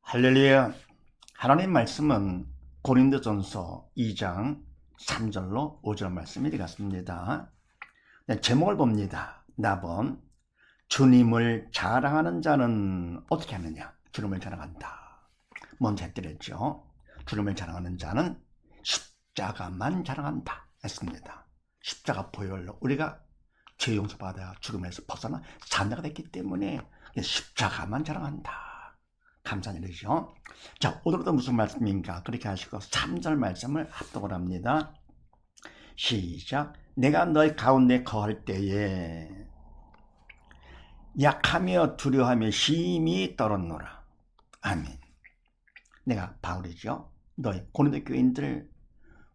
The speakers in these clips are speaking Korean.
할렐루야. 하나님 말씀은 고린도전서 2장 3절로 5절 말씀이 되겠습니다. 네, 제목을 봅니다. 나번 주님을 자랑하는 자는 어떻게 하느냐? 주님을 자랑한다. 먼저 했더랬죠. 주님을 자랑하는 자는 십자가만 자랑한다 했습니다. 십자가 보혈로 우리가 죄 용서받아 죽음에서 벗어나 자녀가 됐기 때문에 십자가만 자랑한다. 감사한 일이죠. 자, 오늘도 무슨 말씀인가? 그렇게 하시고 3절 말씀을 합독을 합니다. 시작. 내가 너희 가운데 거할 때에 약하며 두려워하며 심히 떨었노라. 아멘. 내가 바울이죠. 너희 고린도 교인들,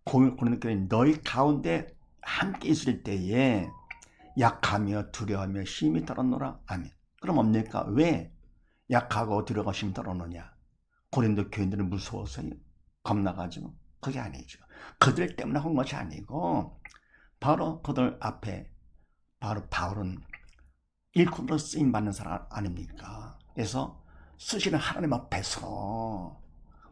고린도 교인 너희 가운데 함께 있을 때에 약하며 두려워하며 심히 떨었노라. 아멘. 그럼 뭡니까? 왜 약하고 두려워가 심히 떨었느냐? 고린도 교인들은 무서워서요? 겁나가지고? 그게 아니죠. 그들 때문에 한 것이 아니고 바로 그들 앞에 바로 바울은 일꾼으로 쓰임받는 사람 아닙니까? 그래서 쓰시는 하나님 앞에서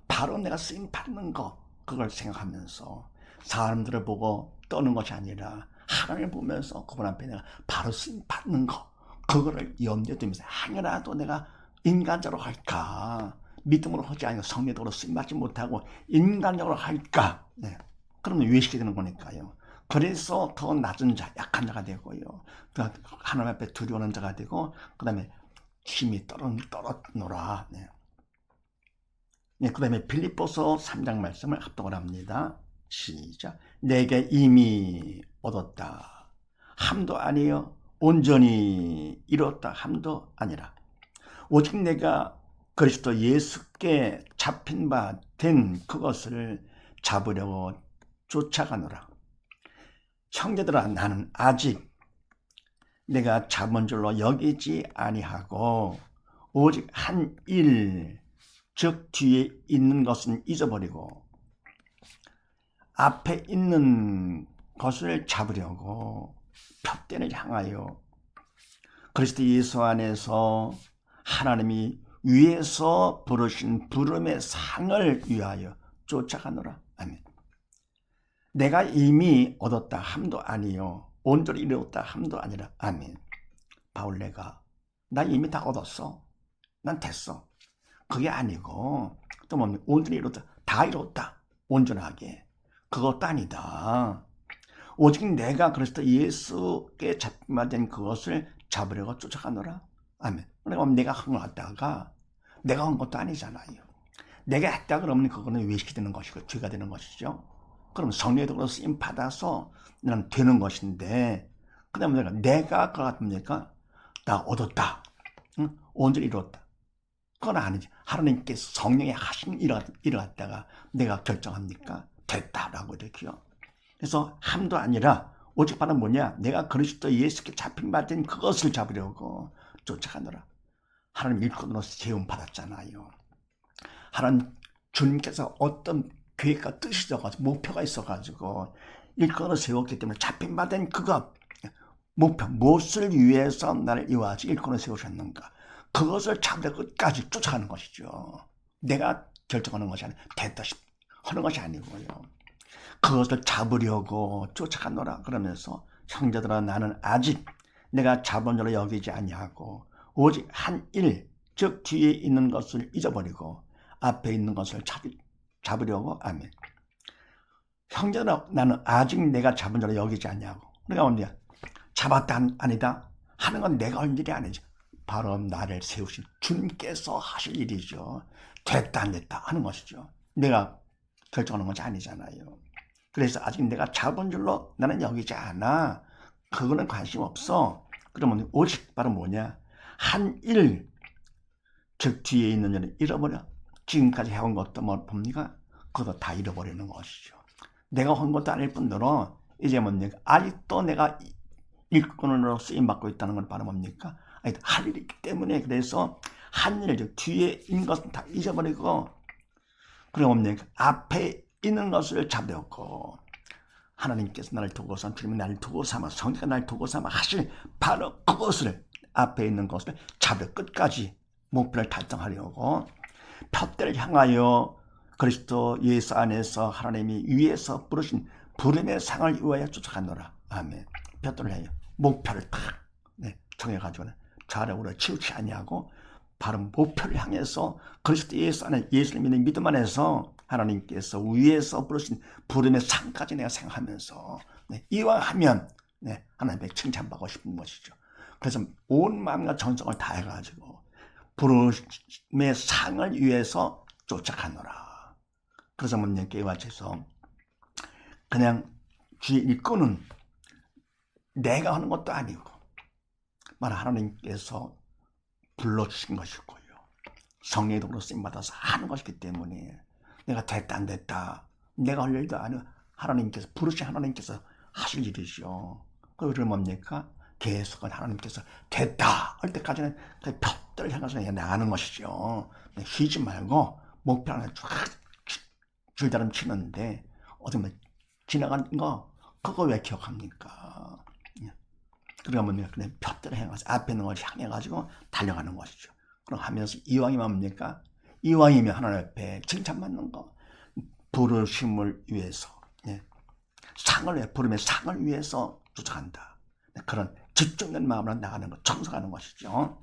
바로 내가 쓰임받는 거 그걸 생각하면서 사람들을 보고 떠는 것이 아니라 하나님을 보면서 그분 앞에 내가 바로 쓰임받는 거 그거를 염두에 두면서 하나라도 내가 인간적으로 할까? 믿음으로 하지 아니고 성례적으로 쓰임받지 못하고 인간적으로 할까? 네. 그러면 외식이 되는 거니까요. 그래서 더 낮은 자, 약한 자가 되고요. 하나님 앞에 두려워하는 자가 되고 그 다음에 힘이 떨어노라. 네. 네, 그 다음에 빌립보서 3장 말씀을 합독을 합니다. 시작. 내게 이미 얻었다. 함도 아니요 온전히 이뤘다 함도 아니라 오직 내가 그리스도 예수께 잡힌 바 된 그것을 잡으려고 쫓아가노라. 형제들아 나는 아직 내가 잡은 줄로 여기지 아니하고 오직 한 일 즉 뒤에 있는 것은 잊어버리고 앞에 있는 것을 잡으려고 푯대를 향하여 그리스도 예수 안에서 하나님이 위에서 부르신 부름의 상을 위하여 쫓아가노라. 아멘. 내가 이미 얻었다 함도 아니요 온전히 이루었다 함도 아니라. 아멘. 바울 나 이미 다 얻었어. 난 됐어. 그게 아니고 또 뭡니까? 온전히 이루었다. 다 이루었다. 온전하게. 그것도 아니다. 오직 내가 그리스도 예수께 잡힌 그것을 잡으려고 쫓아가노라. 아멘. 그럼 내가 한 거 같다가 내가 한 것도 아니잖아요. 내가 했다 그러면 그거는 외식이 되는 것이고 죄가 되는 것이죠. 그럼 성례적으로 쓰임 받아서 나는 되는 것인데 그 다음에 내가 그거 같습니까? 나 얻었다. 응? 온전히 이뤘다. 그건 아니지. 하나님께서 성령의 하신 일을 갖다가 내가 결정합니까? 됐다라고 이렇게요. 그래서 함도 아니라 오직 바로 뭐냐? 내가 그리스도 예수께 잡힌 바 된 그것을 잡으려고 쫓아가노라. 하나님 일꾼으로 세움 받았잖아요. 하나님 주님께서 어떤 계획과 뜻이 있어가지고 목표가 있어가지고 일꾼으로 세웠기 때문에 잡힌 바 된 그것 목표 무엇을 위해서 나를 이와 같이 일꾼으로 세우셨는가 그것을 잡으려 끝까지 쫓아가는 것이죠. 내가 결정하는 것이 아니라 됐다 하는 것이 아니고요. 그것을 잡으려고 쫓아가노라 그러면서 형제들아 나는 아직 내가 잡은 줄로 여기지 아니하고 오직 한 일 즉 뒤에 있는 것을 잊어버리고 앞에 있는 것을 잡으려고. 아멘. 형제들아 나는 아직 내가 잡은 줄로 여기지 아니하고 그러니까 언제야 잡았다 아니다 하는 건 내가 할 일이 아니지. 바로 나를 세우신 주님께서 하실 일이죠. 됐다 안 됐다 하는 것이죠. 내가 결정하는 것이 아니잖아요. 그래서 아직 내가 잡은 줄로 나는 여기지 않아. 그거는 관심 없어. 그러면 오직 바로 뭐냐? 한 일, 즉 뒤에 있는 일을 잃어버려. 지금까지 해온 것도 뭐 봅니까? 그것도 다 잃어버리는 것이죠. 내가 한 것도 아닐 뿐더러 이제 뭡니까? 아직도 내가 일꾼으로 쓰임받고 있다는 건 바로 뭡니까? 할 일이 있기 때문에 그래서 한 일, 즉 뒤에 있는 것은 다 잊어버리고 그리고 뭡니까? 앞에 있는 것을 잡으려고 하나님께서 나를 두고 삼아 주님이 나를 두고 삼아 성령가 나를 두고 삼아 하실 바로 그것을 앞에 있는 것을 잡을 끝까지 목표를 달성하려고 푯대를 향하여 그리스도 예수 안에서 하나님이 위에서 부르신 부름의 상을 위하여 쫓아가노라. 아멘. 푯대를 해요. 목표를 딱 정해가지고는 좌우로 치우치 아니하고 바로 목표를 향해서 그리스도 예수 안에 예수를 믿는 믿음 안에서 하나님께서 위에서 부르신 부름의 상까지 내가 생각하면서 이왕 하면 하나님의 칭찬받고 싶은 것이죠. 그래서 온 마음과 정성을 다해가지고 부름의 상을 위해서 쫓아가노라. 그래서 뭡니까? 이와 같아서 그냥 주의 일꾼은 내가 하는 것도 아니고 하나님께서 불러주신 것이고요. 성령의 도로 쓰임받아서 하는 것이기 때문에 내가 됐다 안 됐다 내가 할 일도 아니고 하나님께서 부르신 하나님께서 하실 일이죠. 그리고 뭡니까? 계속은 하나님께서 됐다 할 때까지는 그 푯대를 향해서 나가는 것이죠. 쉬지 말고 목표 하나 쫙 줄다름 치는데 어쩌면 지나간 거 그거 왜 기억합니까? 그러니까 뭡니까? 그냥 푯대를 향해서 앞에 있는 것을 향해가지고 달려가는 것이죠. 그럼 하면서 이왕이면 뭡니까? 이왕이면 하나님 앞에 칭찬받는 거 부르심을 위해서 상을 부름의 상을 위해서 쫓아간다. 그런 집중된 마음으로 나가는 것, 청소하는 것이죠.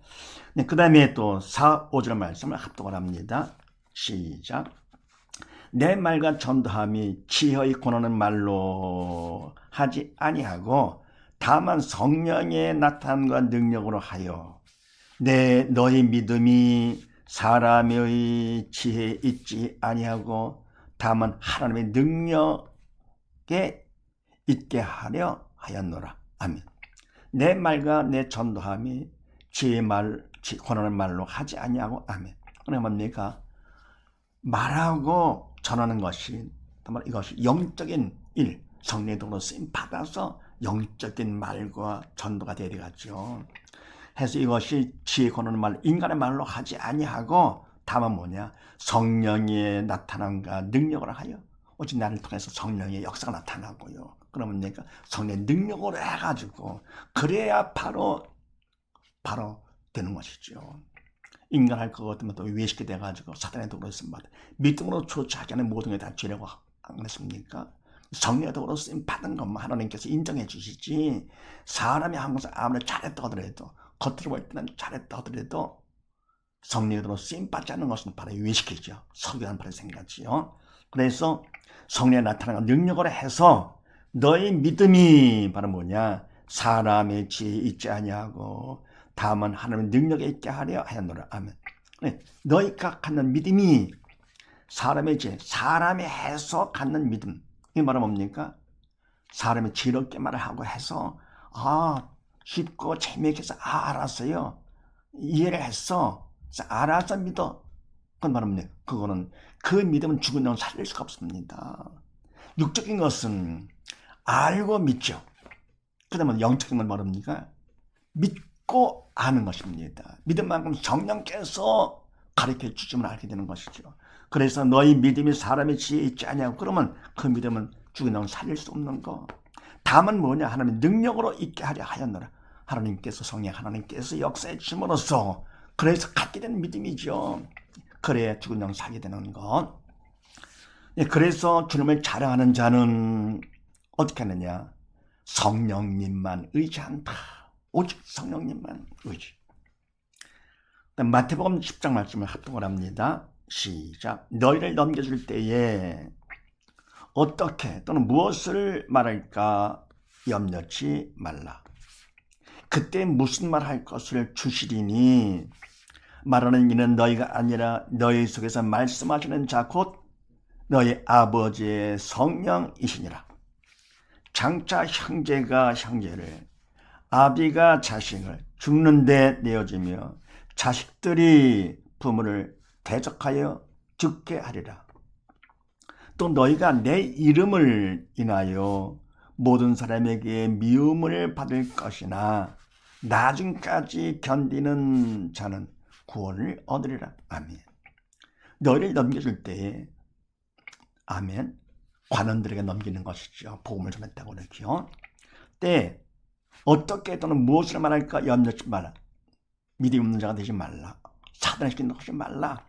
그 다음에 또 4, 5절 말씀을 합독을 합니다. 시작. 내 말과 전도함이 지혜의 권하는 말로 하지 아니하고 다만 성령의 나타남과 능력으로 하여 너희 믿음이 사람의 지혜에 있지 아니하고 다만 하나님의 능력에 있게 하려 하였노라. 아멘. 내 말과 내 전도함이 지혜의 말, 권하는 말로 하지 아니하고 아멘. 그러니까 뭡니까? 말하고 전하는 것이 이것이 영적인 일, 성령의 도로 쓰임 받아서 영적인 말과 전도가 되어가죠. 해서 이것이 지혜 권하는 말, 인간의 말로 하지 아니하고 다만 뭐냐? 성령의 나타남과 능력을 하여 오직 나를 통해서 성령의 역사가 나타나고요. 그러면 내가 성령의 능력으로 해가지고 그래야 바로 되는 것이죠. 인간 할 것 같으면 또 위해시게 돼가지고 사단의 도로 쓰임 받아 믿음으로 조차하지 않은 모든 게 다 죄라고 안 그랬습니까? 성령의 도로 쓰임 받은 것만 하나님께서 인정해 주시지 사람이 항상 아무리 잘했다 하더라도 겉으로 볼 때는 잘했다 하더라도 성령의 도로 쓰임 받지 않는 것은 바로 위해시키죠. 석유한 바로 생각지요. 그래서 성령에 나타나는 능력으로 해서 너희 믿음이 바로 뭐냐? 사람의 지혜에 있지 아니하고 다만 하나님의 능력에 있게 하려 하였노라. 아멘. 너희가 갖는 믿음이 사람의 지혜, 사람이 해서 갖는 믿음. 이 말은 뭡니까? 사람이 지혜롭게 말을 하고 해서 쉽고 재미있게 해서 알았어요. 이해를 했어. 알아서 믿어. 그건 말은 뭡니까? 그거는 그 믿음은 죽은 영혼 살릴 수가 없습니다. 육적인 것은 알고 믿죠. 그 다음에 영적인 건 뭐랍니까? 믿고 아는 것입니다. 믿음만큼 성령께서 가르쳐 주시면 알게 되는 것이죠. 그래서 너희 믿음이 사람의 지혜에 있지 아니하고 그러면 그 믿음은 죽은 영혼 살릴 수 없는 거. 다만 뭐냐? 하나님의 능력으로 있게 하려 하였노라. 하나님께서 성령 하나님께서 역사해 주심으로써 그래서 갖게 되는 믿음이죠. 그래야 죽은 영혼 살게 되는 것. 그래서 주님을 자랑하는 자는 어떻게 하느냐? 성령님만 의지한다. 오직 성령님만 의지. 마태복음 10장 말씀을 합독을 합니다. 시작. 너희를 넘겨줄 때에 어떻게 또는 무엇을 말할까 염려치 말라. 그때 무슨 말 할 것을 주시리니 말하는 이는 너희가 아니라 너희 속에서 말씀하시는 자 곧 너희 아버지의 성령이시니라. 장차 형제가 형제를 아비가 자식을 죽는데 내어주며 자식들이 부모를 대적하여 죽게 하리라. 또 너희가 내 이름을 인하여 모든 사람에게 미움을 받을 것이나 나중까지 견디는 자는 구원을 얻으리라. 아멘. 너희를 넘겨줄 때에 아멘. 관원들에게 넘기는 것이죠. 복음을 전했다고 그러죠. 때 어떻게 또는 무엇을 말할까 염려치 말라. 믿음 없는 자가 되지 말라. 사단에 시키는 것이 말라.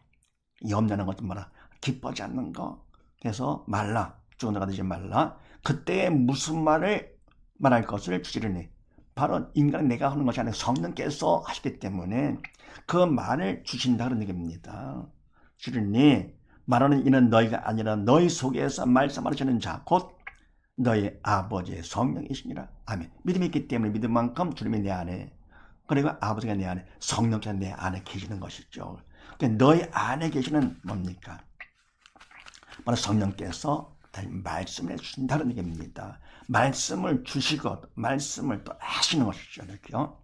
염려하는 것도 뭐라 기뻐하지 않는 거. 그래서 말라. 죽은 자가 되지 말라. 그때 무슨 말을 말할 것을 주시려니 바로 인간은 내가 하는 것이 아니라 성령께서 하시기 때문에 그 말을 주신다 그런 얘기입니다. 주리니 말하는 이는 너희가 아니라 너희 속에서 말씀하시는 자 곧 너희 아버지의 성령이시니라. 아멘. 믿음이 있기 때문에 믿음만큼 주님이 내 안에 그리고 아버지가 내 안에 성령께서 내 안에 계시는 것이죠. 그러니까 너희 안에 계시는 뭡니까? 바로 성령께서 말씀을 해주신다는 얘기입니다. 말씀을 주시고 말씀을 또 하시는 것이죠. 이렇게요.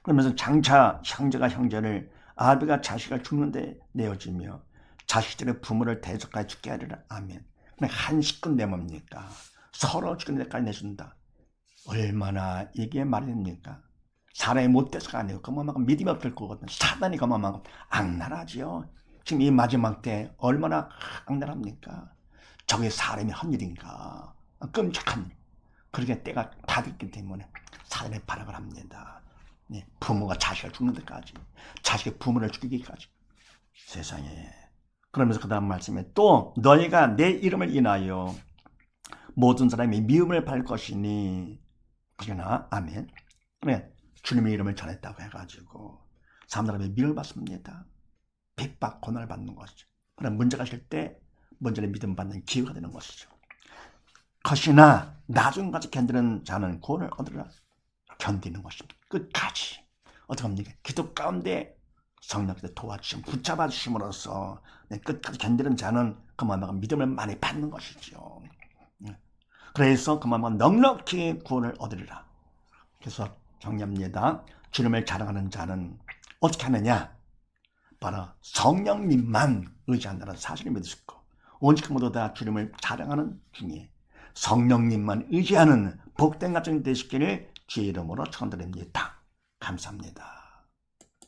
그러면서 장차 형제가 형제를 아비가 자식을 죽는데 내어주며 자식들의 부모를 대적하여 죽게 하리라. 아멘. 한 식구인데 뭡니까? 서로 죽는 데까지 내준다. 얼마나 이게 말이 됩니까? 사람이 못돼서가 아니고 그만큼 믿음이 없을 거거든요. 사단이 그만큼 악랄하지요. 지금 이 마지막 때 얼마나 악랄합니까? 저게 사람이 한 일인가? 끔찍한 일. 그렇게 때가 다 됐기 때문에 사단의 발악을 합니다. 네, 부모가 자식을 죽는 데까지, 자식이 부모를 죽이기까지. 세상에. 그러면서 그 다음 말씀에 또 너희가 내 이름을 인하여 모든 사람이 미움을 받을 것이니 그러나 아멘. 그래 주님의 이름을 전했다고 해가지고 사람들이 미움을 받습니다. 핍박 고난을 받는 것이죠. 그럼 문제가 있을 때 먼저 믿음 받는 기회가 되는 것이죠. 것이나 나중까지 견디는 자는 구원을 얻으라. 견디는 것입니다. 끝까지. 어떻게 합니까? 기도 가운데 성령께서 도와주심, 붙잡아 주심으로써 끝까지 견디는 자는 그만큼 믿음을 많이 받는 것이죠. 그래서 그만큼 넉넉히 구원을 얻으리라. 그래서 정리합니다. 주님을 자랑하는 자는 어떻게 하느냐? 바로 성령님만 의지한다는 사실을 믿으시고 오직 모두 다 주님을 자랑하는 중에 성령님만 의지하는 복된 가정이 되시기를 주의 이름으로 축원드립니다. 감사합니다.